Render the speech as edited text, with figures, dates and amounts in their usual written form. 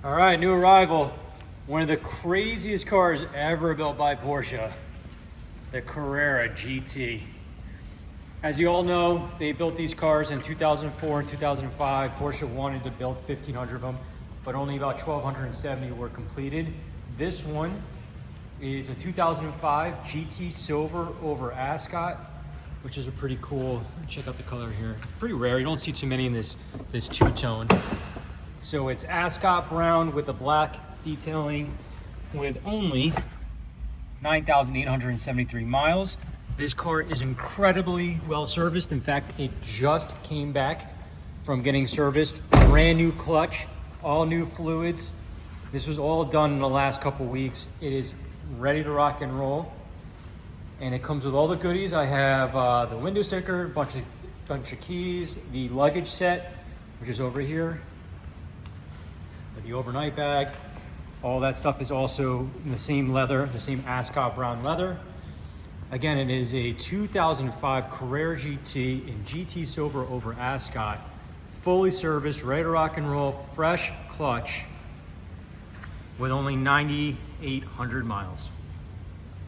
All right, new arrival. One of the craziest cars ever built by Porsche, the Carrera GT. As you all know, they built these cars in 2004 and 2005. Porsche wanted to build 1,500 of them, but only about 1,270 were completed. This one is a 2005 GT Silver over Ascot, which is a pretty cool, check out the color here. Pretty rare, you don't see too many in this two-tone. So it's Ascot brown with the black detailing with only 9,873 miles. This car is incredibly well serviced. In fact, it just came back from getting serviced. Brand new clutch, all new fluids. This was all done in the last couple weeks. It is ready to rock and roll. And it comes with all the goodies. I have the window sticker, bunch of keys, the luggage set, which is over here. The overnight bag, all that stuff is also in the same leather, the same Ascot brown leather. Again, it is a 2005 Carrera GT in GT Silver over Ascot, fully serviced, ready to rock and roll, fresh clutch with only 9,800 miles.